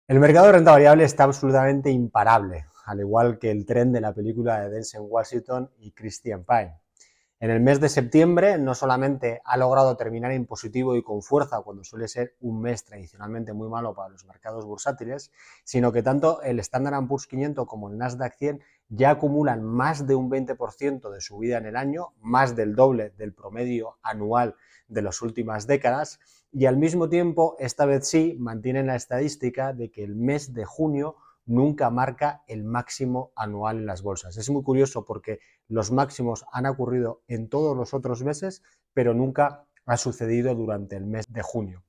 El mercado de renta variable está absolutamente imparable, al igual que el tren de la película de Denzel Washington y Christian Pine. En el mes de septiembre no solamente ha logrado terminar en positivo y con fuerza cuando suele ser un mes tradicionalmente muy malo para los mercados bursátiles, sino que tanto el Standard & Poor's 500 como el Nasdaq 100 ya acumulan más de un 20% de subida en el año, más del doble del promedio anual de las últimas décadas, y al mismo tiempo, esta vez sí, mantienen la estadística de que el mes de junio nunca marca el máximo anual en las bolsas. Es muy curioso porque los máximos han ocurrido en todos los otros meses, pero nunca ha sucedido durante el mes de junio.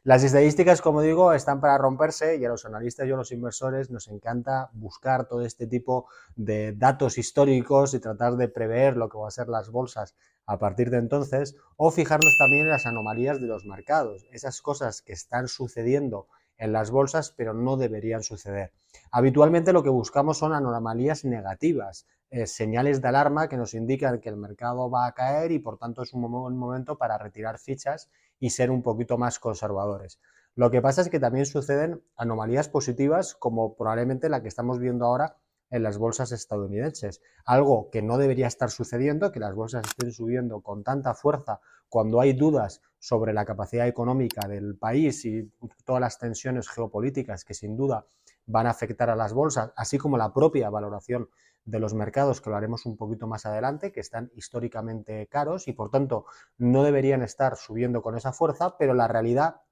Las estadísticas, como digo, están para romperse y a los analistas y a los inversores nos encanta buscar todo este tipo de datos históricos y tratar de prever lo que van a ser las bolsas a partir de entonces, o fijarnos también en las anomalías de los mercados, esas cosas que están sucediendo en las bolsas pero no deberían suceder. Habitualmente lo que buscamos son anomalías negativas, señales de alarma que nos indican que el mercado va a caer y por tanto es un buen momento para retirar fichas y ser un poquito más conservadores. Lo que pasa es que también suceden anomalías positivas como probablemente la que estamos viendo ahora en las bolsas estadounidenses. Algo que no debería estar sucediendo, que las bolsas estén subiendo con tanta fuerza cuando hay dudas sobre la capacidad económica del país y todas las tensiones geopolíticas que sin duda van a afectar a las bolsas, así como la propia valoración de los mercados, que lo haremos un poquito más adelante, que están históricamente caros y por tanto no deberían estar subiendo con esa fuerza, pero la realidad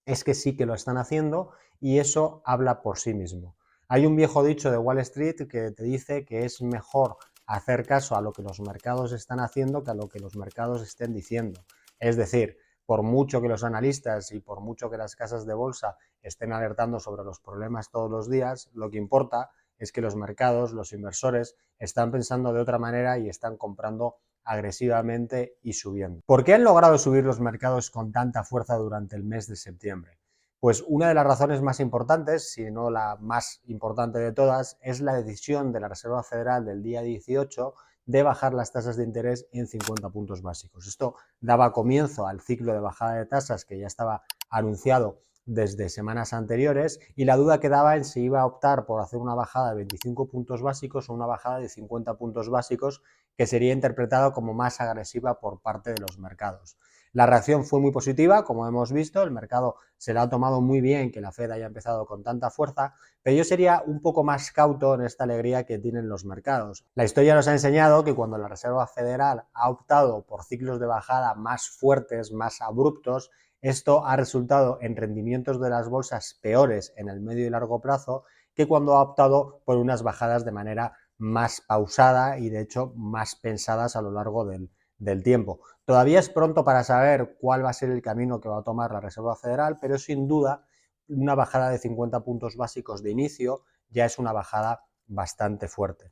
es que sí que lo están haciendo y eso habla por sí mismo. Hay un viejo dicho de Wall Street que te dice que es mejor hacer caso a lo que los mercados están haciendo que a lo que los mercados estén diciendo. Es decir, por mucho que los analistas y por mucho que las casas de bolsa estén alertando sobre los problemas todos los días, lo que importa es que los mercados, los inversores, están pensando de otra manera y están comprando agresivamente y subiendo. ¿Por qué han logrado subir los mercados con tanta fuerza durante el mes de septiembre? Pues una de las razones más importantes, si no la más importante de todas, es la decisión de la Reserva Federal del día 18 de bajar las tasas de interés en 50 puntos básicos. Esto daba comienzo al ciclo de bajada de tasas que ya estaba anunciado desde semanas anteriores y la duda quedaba en si iba a optar por hacer una bajada de 25 puntos básicos o una bajada de 50 puntos básicos que sería interpretado como más agresiva por parte de los mercados. La reacción fue muy positiva, como hemos visto, el mercado se lo ha tomado muy bien que la Fed haya empezado con tanta fuerza, pero yo sería un poco más cauto en esta alegría que tienen los mercados. La historia nos ha enseñado que cuando la Reserva Federal ha optado por ciclos de bajada más fuertes, más abruptos, esto ha resultado en rendimientos de las bolsas peores en el medio y largo plazo que cuando ha optado por unas bajadas de manera más pausada y de hecho más pensadas a lo largo del tiempo. Todavía es pronto para saber cuál va a ser el camino que va a tomar la Reserva Federal, pero sin duda una bajada de 50 puntos básicos de inicio ya es una bajada bastante fuerte.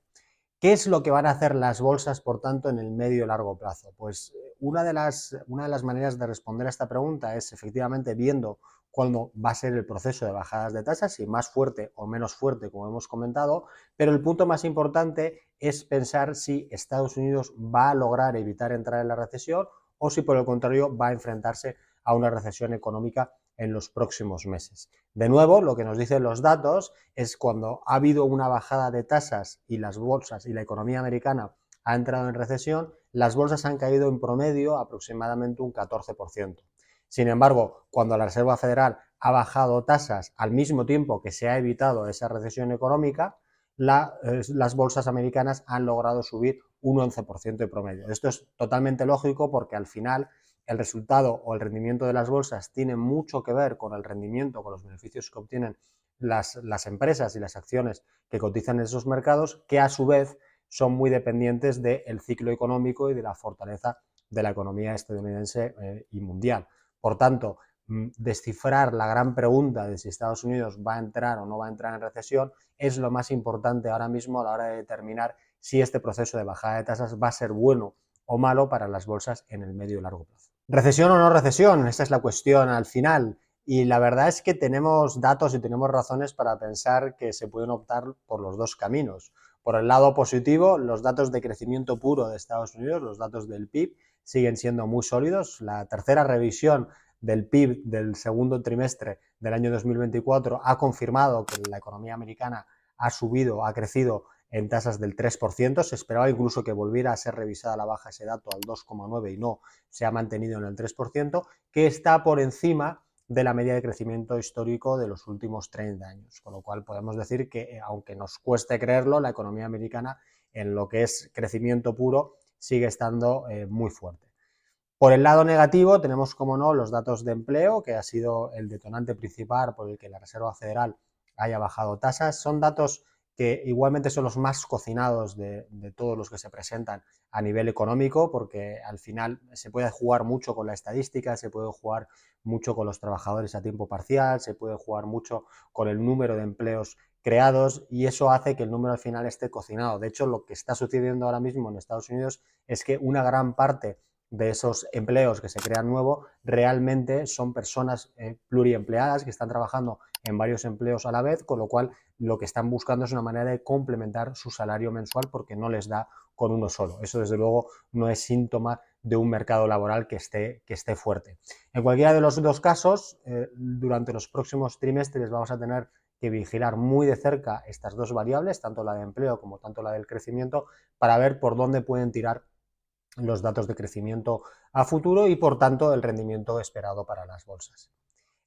¿Qué es lo que van a hacer las bolsas, por tanto, en el medio y largo plazo? Pues una de las maneras de responder a esta pregunta es efectivamente viendo cuándo va a ser el proceso de bajadas de tasas, si más fuerte o menos fuerte, como hemos comentado, pero el punto más importante es pensar si Estados Unidos va a lograr evitar entrar en la recesión o si por el contrario va a enfrentarse a una recesión económica en los próximos meses. De nuevo, lo que nos dicen los datos es cuando ha habido una bajada de tasas y las bolsas y la economía americana ha entrado en recesión, las bolsas han caído en promedio aproximadamente un 14%. Sin embargo, cuando la Reserva Federal ha tasas al mismo tiempo que se ha evitado esa recesión económica, las bolsas americanas han logrado subir un 11% de promedio. Esto es totalmente lógico porque al final el resultado o el rendimiento de las bolsas tiene mucho que ver con el rendimiento, con los beneficios que obtienen las empresas y las acciones que cotizan en esos mercados, que a su vez son muy dependientes del ciclo económico y de la fortaleza de la economía estadounidense y mundial. Por tanto, descifrar la gran pregunta de si Estados Unidos va a entrar o no va a entrar en recesión es lo más importante ahora mismo a la hora de determinar si este proceso de bajada de tasas va a ser bueno o malo para las bolsas en el medio y largo plazo. ¿Recesión o no recesión? Esa es la cuestión al final. Y la verdad es que tenemos datos y tenemos razones para pensar que se pueden optar por los dos caminos. Por el lado positivo, los datos de crecimiento puro de Estados Unidos, los datos del PIB, siguen siendo muy sólidos. La tercera revisión del PIB del segundo trimestre del año 2024 ha confirmado que la economía americana ha subido, ha crecido en tasas del 3%, se esperaba incluso que volviera a ser revisada a la baja ese dato al 2,9% y no, se ha mantenido en el 3%, que está por encima de la media de crecimiento histórico de los últimos 30 años, con lo cual podemos decir que, aunque nos cueste creerlo, la economía americana en lo que es crecimiento puro sigue estando muy fuerte. Por el lado negativo tenemos, como no, los datos de empleo, que ha sido el detonante principal por el que la Reserva Federal haya bajado tasas. Son datos que igualmente son los más cocinados de todos los que se presentan a nivel económico, porque al final se puede jugar mucho con la estadística, se puede jugar mucho con los trabajadores a tiempo parcial, se puede jugar mucho con el número de empleos creados y eso hace que el número al final esté cocinado. De hecho, lo que está sucediendo ahora mismo en Estados Unidos es que una gran parte de esos empleos que se crean nuevos realmente son personas pluriempleadas que están trabajando en varios empleos a la vez, con lo cual lo que están buscando es una manera de complementar su salario mensual porque no les da con uno solo. Eso desde luego no es síntoma de un mercado laboral que esté fuerte. En cualquiera de los dos casos, durante los próximos trimestres vamos a tener que vigilar muy de cerca estas dos variables, tanto la de empleo como tanto la del crecimiento, para ver por dónde pueden tirar los datos de crecimiento a futuro y, por tanto, el rendimiento esperado para las bolsas.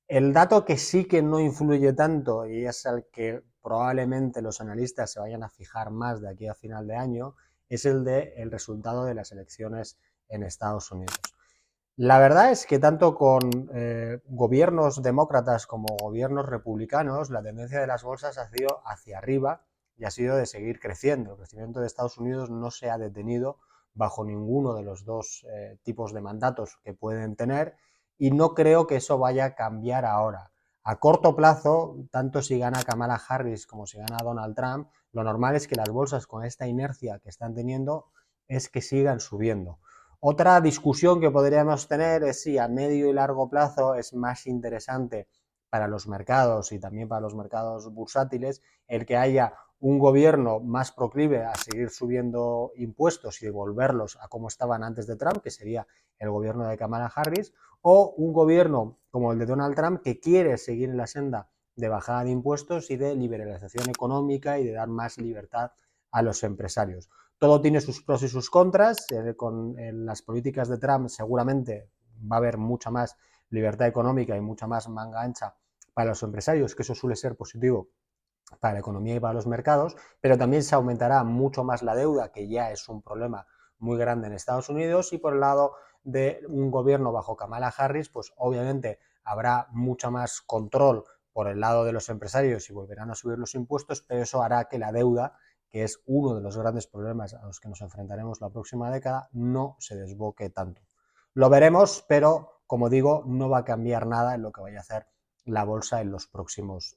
El dato que sí que no influye tanto y es el que probablemente los analistas se vayan a fijar más de aquí a final de año es el del resultado de las elecciones en Estados Unidos. La verdad es que tanto con gobiernos demócratas como gobiernos republicanos, la tendencia de las bolsas ha sido hacia arriba y ha sido de seguir creciendo. El crecimiento de Estados Unidos no se ha detenido bajo ninguno de los dos tipos de mandatos que pueden tener y no creo que eso vaya a cambiar ahora. A corto plazo, tanto si gana Kamala Harris como si gana Donald Trump, lo normal es que las bolsas con esta inercia que están teniendo es que sigan subiendo. Otra discusión que podríamos tener es si a medio y largo plazo es más interesante para los mercados y también para los mercados bursátiles el que haya un gobierno más proclive a seguir subiendo impuestos y devolverlos a como estaban antes de Trump, que sería el gobierno de Kamala Harris, o un gobierno como el de Donald Trump que quiere seguir en la senda de bajada de impuestos y de liberalización económica y de dar más libertad a los empresarios. Todo tiene sus pros y sus contras. Con las políticas de Trump seguramente va a haber mucha más libertad económica y mucha más manga ancha para los empresarios, que eso suele ser positivo para la economía y para los mercados, pero también se aumentará mucho más la deuda, que ya es un problema muy grande en Estados Unidos, y por el lado de un gobierno bajo Kamala Harris, pues obviamente habrá mucho más control por el lado de los empresarios y volverán a subir los impuestos, pero eso hará que la deuda, que es uno de los grandes problemas a los que nos enfrentaremos la próxima década, no se desboque tanto. Lo veremos, pero como digo, no va a cambiar nada en lo que vaya a hacer la bolsa en los próximos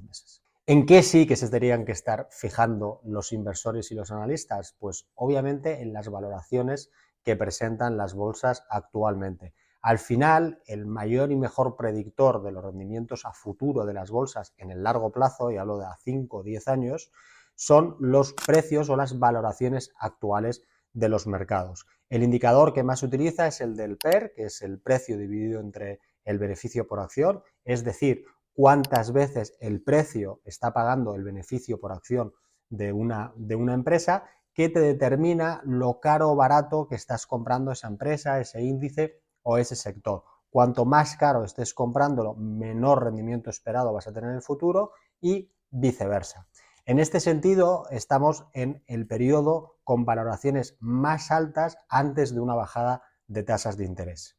meses. ¿En qué sí que se tendrían que estar fijando los inversores y los analistas? Pues obviamente en las valoraciones que presentan las bolsas actualmente. Al final, el mayor y mejor predictor de los rendimientos a futuro de las bolsas en el largo plazo, y hablo de a 5 o 10 años, son los precios o las valoraciones actuales de los mercados. El indicador que más se utiliza es el del PER, que es el precio dividido entre el beneficio por acción, es decir, cuántas veces el precio está pagando el beneficio por acción de una empresa, que te determina lo caro o barato que estás comprando esa empresa, ese índice o ese sector. Cuanto más caro estés comprándolo, menor rendimiento esperado vas a tener en el futuro y viceversa. En este sentido, estamos en el periodo con valoraciones más altas antes de una bajada de tasas de interés.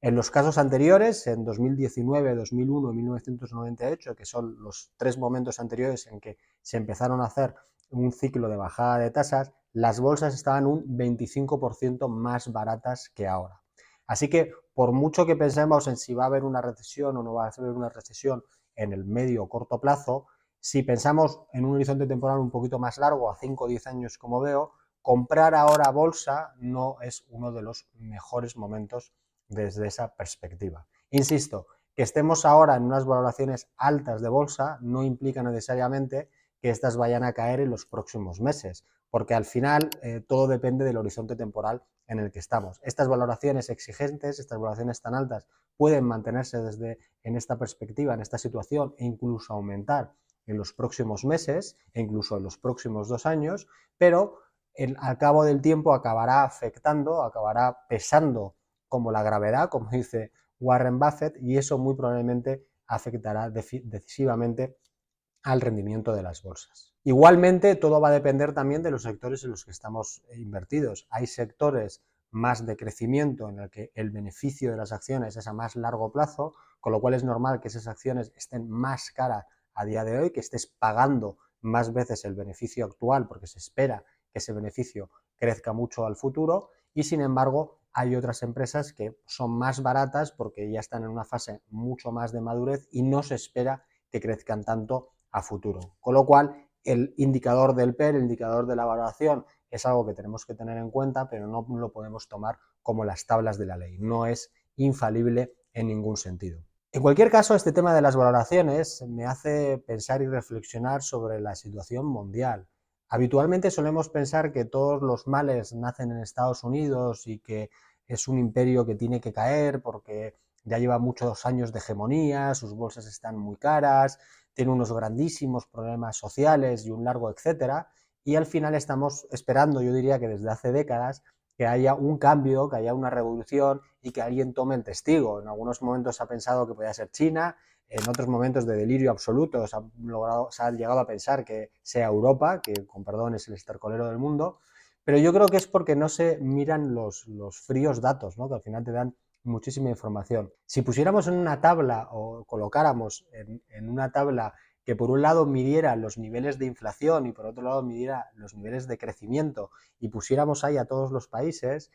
En los casos anteriores, en 2019, 2001 y 1998, que son los 3 momentos anteriores en que se empezaron a hacer un ciclo de bajada de tasas, las bolsas estaban un 25% más baratas que ahora. Así que, por mucho que pensemos en si va a haber una recesión o no va a haber una recesión en el medio o corto plazo, si pensamos en un horizonte temporal un poquito más largo, a 5 o 10 años como veo, comprar ahora bolsa no es uno de los mejores momentos desde esa perspectiva. Insisto, que estemos ahora en unas valoraciones altas de bolsa no implica necesariamente que estas vayan a caer en los próximos meses, porque al final todo depende del horizonte temporal en el que estamos. Estas valoraciones exigentes, estas valoraciones tan altas, pueden mantenerse en esta perspectiva, en esta situación, e incluso aumentar en los próximos meses e incluso en los próximos 2 años, pero al cabo del tiempo acabará afectando, acabará pesando como la gravedad, como dice Warren Buffett, y eso muy probablemente afectará decisivamente al rendimiento de las bolsas. Igualmente, todo va a depender también de los sectores en los que estamos invertidos. Hay sectores más de crecimiento en el que el beneficio de las acciones es a más largo plazo, con lo cual es normal que esas acciones estén más caras a día de hoy, que estés pagando más veces el beneficio actual porque se espera que ese beneficio crezca mucho al futuro, y sin embargo hay otras empresas que son más baratas porque ya están en una fase mucho más de madurez y no se espera que crezcan tanto a futuro. Con lo cual, el indicador del PER, el indicador de la valoración, es algo que tenemos que tener en cuenta, pero no lo podemos tomar como las tablas de la ley. No es infalible en ningún sentido. En cualquier caso, este tema de las valoraciones me hace pensar y reflexionar sobre la situación mundial. Habitualmente solemos pensar que todos los males nacen en Estados Unidos y que es un imperio que tiene que caer porque ya lleva muchos años de hegemonía, sus bolsas están muy caras, tiene unos grandísimos problemas sociales y un largo etcétera, y al final estamos esperando, yo diría que desde hace décadas, que haya un cambio, que haya una revolución y que alguien tome el testigo. En algunos momentos se ha pensado que podía ser China, en otros momentos de delirio absoluto se ha llegado a pensar que sea Europa, que con perdón es el estercolero del mundo, pero yo creo que es porque no se miran los fríos datos, ¿no? Que al final te dan muchísima información. Si pusiéramos en una tabla o colocáramos en una tabla que por un lado midiera los niveles de inflación y por otro lado midiera los niveles de crecimiento y pusiéramos ahí a todos los países,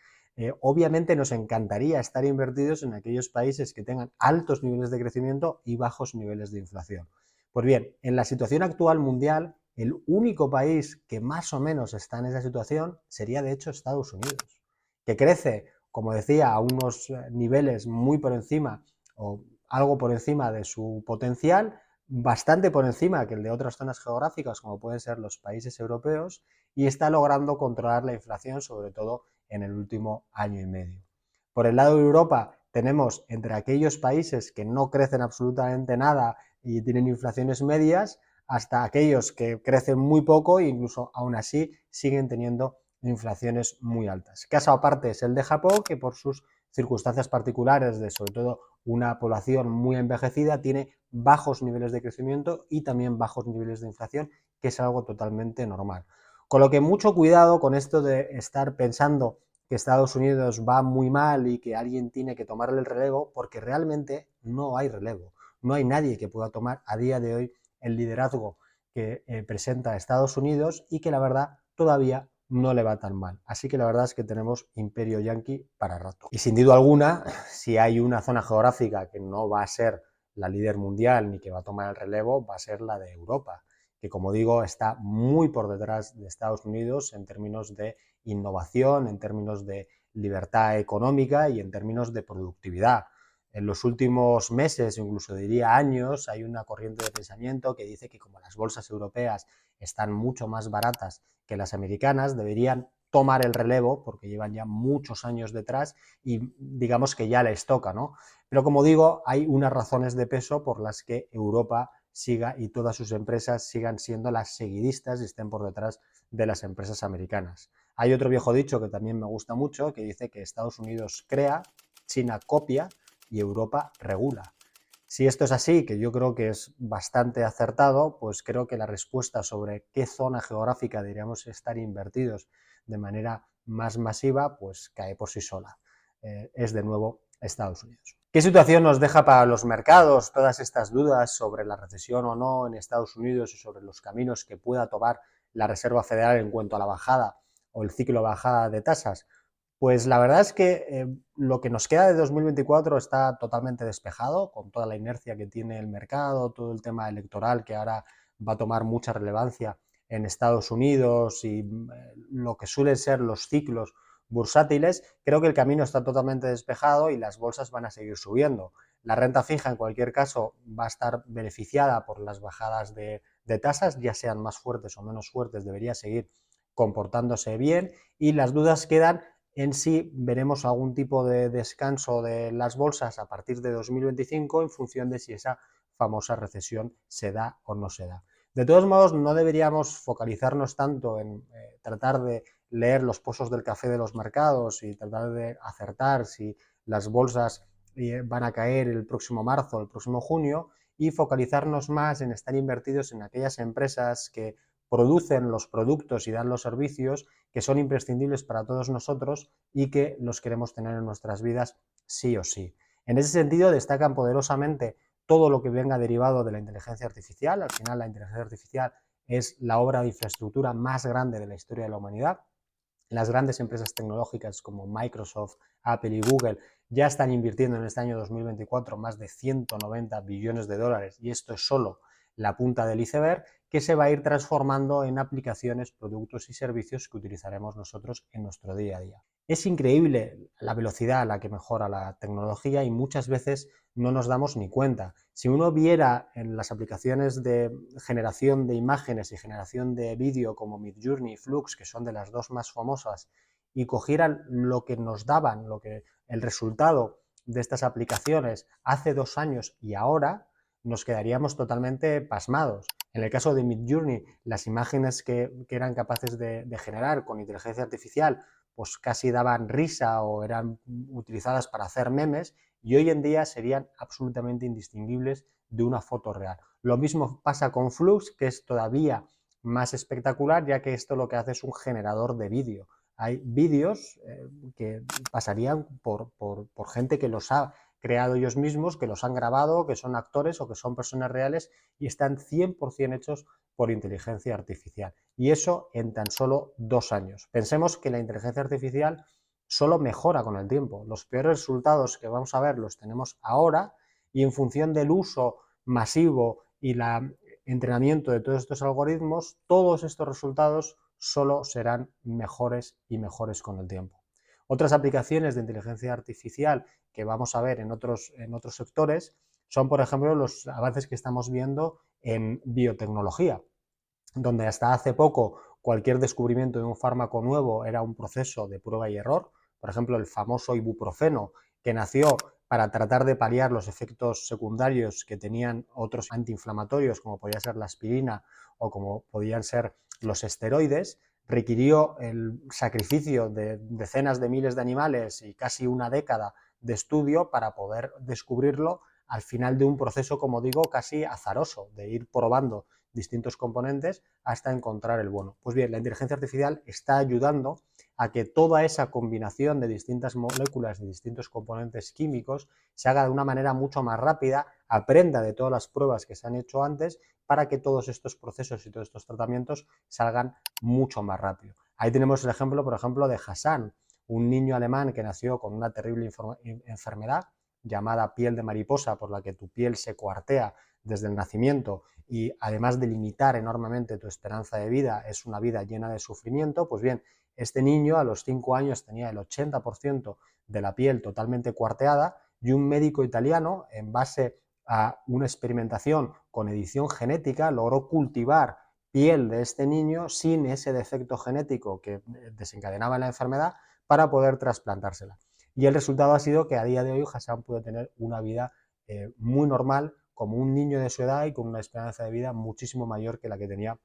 obviamente nos encantaría estar invertidos en aquellos países que tengan altos niveles de crecimiento y bajos niveles de inflación. Pues bien, en la situación actual mundial, el único país que más o menos está en esa situación sería de hecho Estados Unidos, que crece, como decía, a unos niveles muy por encima o algo por encima de su potencial, bastante por encima que el de otras zonas geográficas como pueden ser los países europeos, y está logrando controlar la inflación, sobre todo en el último año y medio. Por el lado de Europa tenemos entre aquellos países que no crecen absolutamente nada y tienen inflaciones medias, hasta aquellos que crecen muy poco e incluso aún así siguen teniendo inflaciones muy altas. Caso aparte es el de Japón, que por sus circunstancias particulares de sobre todo una población muy envejecida tiene bajos niveles de crecimiento y también bajos niveles de inflación, que es algo totalmente normal. Con lo que mucho cuidado con esto de estar pensando que Estados Unidos va muy mal y que alguien tiene que tomarle el relevo, porque realmente no hay relevo. No hay nadie que pueda tomar a día de hoy el liderazgo que presenta Estados Unidos y que la verdad todavía no le va tan mal. Así que la verdad es que tenemos imperio yanqui para rato. Y sin duda alguna, si hay una zona geográfica que no va a ser la líder mundial ni que va a tomar el relevo, va a ser la de Europa, que como digo está muy por detrás de Estados Unidos en términos de innovación, en términos de libertad económica y en términos de productividad. En los últimos meses, incluso diría años, hay una corriente de pensamiento que dice que como las bolsas europeas están mucho más baratas que las americanas, deberían tomar el relevo porque llevan ya muchos años detrás y digamos que ya les toca, ¿no? Pero como digo, hay unas razones de peso por las que Europa siga y todas sus empresas sigan siendo las seguidistas y estén por detrás de las empresas americanas. Hay otro viejo dicho que también me gusta mucho que dice que Estados Unidos crea, China copia y Europa regula. Si esto es así, que yo creo que es bastante acertado, pues creo que la respuesta sobre qué zona geográfica deberíamos estar invertidos de manera más masiva, pues cae por sí sola. Es de nuevo Estados Unidos. ¿Qué situación nos deja para los mercados todas estas dudas sobre la recesión o no en Estados Unidos y sobre los caminos que pueda tomar la Reserva Federal en cuanto a la bajada o el ciclo de bajada de tasas? Pues la verdad es que lo que nos queda de 2024 está totalmente despejado, con toda la inercia que tiene el mercado, todo el tema electoral que ahora va a tomar mucha relevancia en Estados Unidos y lo que suelen ser los ciclos bursátiles. Creo que el camino está totalmente despejado y las bolsas van a seguir subiendo. La renta fija, en cualquier caso, va a estar beneficiada por las bajadas de de tasas, ya sean más fuertes o menos fuertes, debería seguir comportándose bien, y las dudas quedan en si veremos algún tipo de descanso de las bolsas a partir de 2025 en función de si esa famosa recesión se da o no se da. De todos modos, no deberíamos focalizarnos tanto en tratar de leer los pozos del café de los mercados y tratar de acertar si las bolsas van a caer el próximo marzo o el próximo junio, y focalizarnos más en estar invertidos en aquellas empresas que producen los productos y dan los servicios que son imprescindibles para todos nosotros y que los queremos tener en nuestras vidas sí o sí. En ese sentido, destacan poderosamente todo lo que venga derivado de la inteligencia artificial. Al final, la inteligencia artificial es la obra de infraestructura más grande de la historia de la humanidad. Las grandes empresas tecnológicas como Microsoft, Apple y Google ya están invirtiendo en este año 2024 más de 190 billones de dólares, y esto es solo la punta del iceberg, que se va a ir transformando en aplicaciones, productos y servicios que utilizaremos nosotros en nuestro día a día. Es increíble la velocidad a la que mejora la tecnología y muchas veces no nos damos ni cuenta. Si uno viera en las aplicaciones de generación de imágenes y generación de vídeo como Midjourney y Flux, que son de las dos más famosas, y cogieran lo que nos daban, el resultado de estas aplicaciones hace 2 años y ahora, nos quedaríamos totalmente pasmados. En el caso de Midjourney, las imágenes que eran capaces de generar con inteligencia artificial, pues casi daban risa o eran utilizadas para hacer memes, y hoy en día serían absolutamente indistinguibles de una foto real. Lo mismo pasa con Flux, que es todavía más espectacular, ya que esto lo que hace es un generador de vídeo. Hay vídeos que pasarían por gente que los ha creado ellos mismos, que los han grabado, que son actores o que son personas reales, y están 100% hechos por inteligencia artificial. Y eso en tan solo 2 años. Pensemos que la inteligencia artificial solo mejora con el tiempo. Los peores resultados que vamos a ver los tenemos ahora, y en función del uso masivo y el entrenamiento de todos estos algoritmos, todos estos resultados solo serán mejores y mejores con el tiempo. Otras aplicaciones de inteligencia artificial que vamos a ver en otros sectores son, por ejemplo, los avances que estamos viendo en biotecnología, donde hasta hace poco cualquier descubrimiento de un fármaco nuevo era un proceso de prueba y error. Por ejemplo, el famoso ibuprofeno, que nació para tratar de paliar los efectos secundarios que tenían otros antiinflamatorios, como podía ser la aspirina o como podían ser los esteroides, requirió el sacrificio de decenas de miles de animales y casi una década de estudio para poder descubrirlo al final de un proceso, como digo, casi azaroso, de ir probando distintos componentes hasta encontrar el bueno. Pues bien, la inteligencia artificial está ayudando a que toda esa combinación de distintas moléculas, de distintos componentes químicos, se haga de una manera mucho más rápida, aprenda de todas las pruebas que se han hecho antes, para que todos estos procesos y todos estos tratamientos salgan mucho más rápido. Ahí tenemos el ejemplo, por ejemplo, de Hassan, un niño alemán que nació con una terrible enfermedad llamada piel de mariposa, por la que tu piel se cuartea desde el nacimiento, y además de limitar enormemente tu esperanza de vida, es una vida llena de sufrimiento. Pues bien, este niño a los 5 años tenía el 80% de la piel totalmente cuarteada, y un médico italiano, en base a una experimentación con edición genética, logró cultivar piel de este niño sin ese defecto genético que desencadenaba la enfermedad, para poder trasplantársela. Y el resultado ha sido que a día de hoy Hassan puede tener una vida muy normal, como un niño de su edad, y con una esperanza de vida muchísimo mayor que la que tenía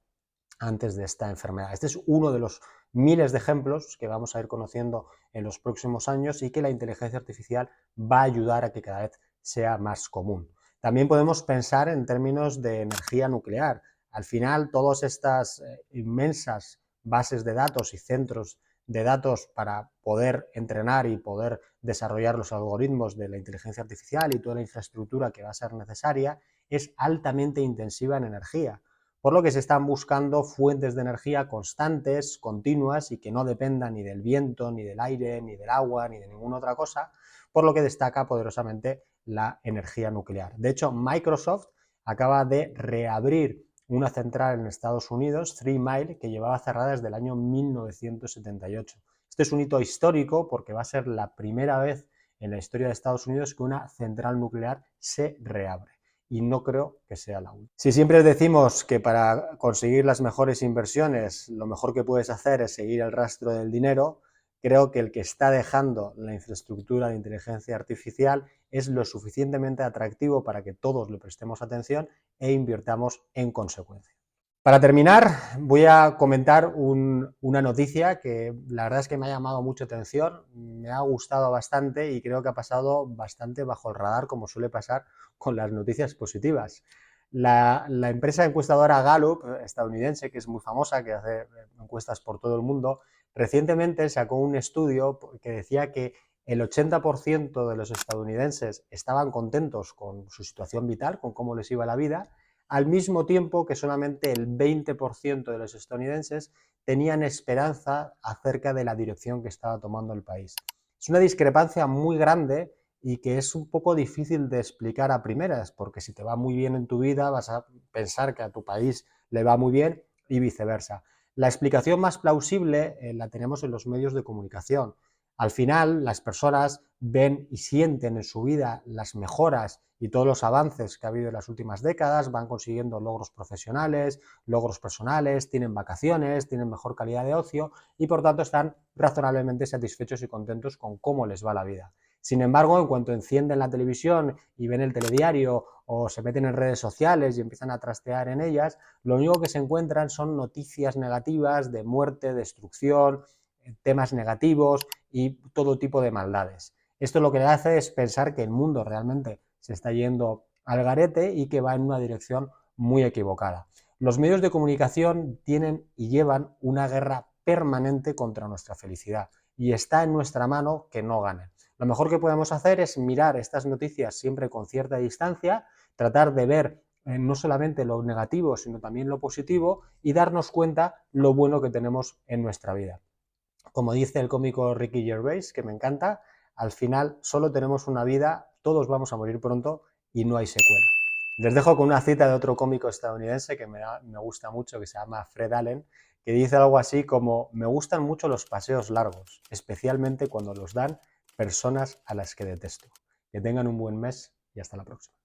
antes de esta enfermedad. Este es uno de los miles de ejemplos que vamos a ir conociendo en los próximos años, y que la inteligencia artificial va a ayudar a que cada vez sea más común. También podemos pensar en términos de energía nuclear. Al final, todas estas inmensas bases de datos y centros de datos para poder entrenar y poder desarrollar los algoritmos de la inteligencia artificial y toda la infraestructura que va a ser necesaria, es altamente intensiva en energía, por lo que se están buscando fuentes de energía constantes, continuas, y que no dependan ni del viento, ni del aire, ni del agua, ni de ninguna otra cosa, por lo que destaca poderosamente la energía nuclear. De hecho, Microsoft acaba de reabrir una central en Estados Unidos, Three Mile, que llevaba cerrada desde el año 1978. Este es un hito histórico porque va a ser la primera vez en la historia de Estados Unidos que una central nuclear se reabre. y no creo que sea la última. Si siempre decimos que para conseguir las mejores inversiones lo mejor que puedes hacer es seguir el rastro del dinero, creo que el que está dejando la infraestructura de inteligencia artificial es lo suficientemente atractivo para que todos le prestemos atención e invirtamos en consecuencia. Para terminar, voy a comentar una noticia que la verdad es que me ha llamado mucho atención, me ha gustado bastante y creo que ha pasado bastante bajo el radar, como suele pasar con las noticias positivas. La empresa encuestadora Gallup, estadounidense, que es muy famosa, que hace encuestas por todo el mundo, recientemente sacó un estudio que decía que el 80% de los estadounidenses estaban contentos con su situación vital, con cómo les iba la vida, al mismo tiempo que solamente el 20% de los estadounidenses tenían esperanza acerca de la dirección que estaba tomando el país. Es una discrepancia muy grande y que es un poco difícil de explicar a primeras, porque si te va muy bien en tu vida vas a pensar que a tu país le va muy bien y viceversa. La explicación más plausible la tenemos en los medios de comunicación. Al final, las personas ven y sienten en su vida las mejoras y todos los avances que ha habido en las últimas décadas, van consiguiendo logros profesionales, logros personales, tienen vacaciones, tienen mejor calidad de ocio y por tanto están razonablemente satisfechos y contentos con cómo les va la vida. Sin embargo, en cuanto encienden la televisión y ven el telediario o se meten en redes sociales y empiezan a trastear en ellas, lo único que se encuentran son noticias negativas de muerte, destrucción, temas negativos y todo tipo de maldades. Esto lo que le hace es pensar que el mundo realmente se está yendo al garete y que va en una dirección muy equivocada. Los medios de comunicación tienen y llevan una guerra permanente contra nuestra felicidad y está en nuestra mano que no ganen. Lo mejor que podemos hacer es mirar estas noticias siempre con cierta distancia, tratar de ver no solamente lo negativo, sino también lo positivo y darnos cuenta lo bueno que tenemos en nuestra vida. Como dice el cómico Ricky Gervais, que me encanta, al final solo tenemos una vida, todos vamos a morir pronto y no hay secuela. Les dejo con una cita de otro cómico estadounidense que me gusta mucho, que se llama Fred Allen, que dice algo así como: me gustan mucho los paseos largos, especialmente cuando los dan personas a las que detesto. Que tengan un buen mes y hasta la próxima.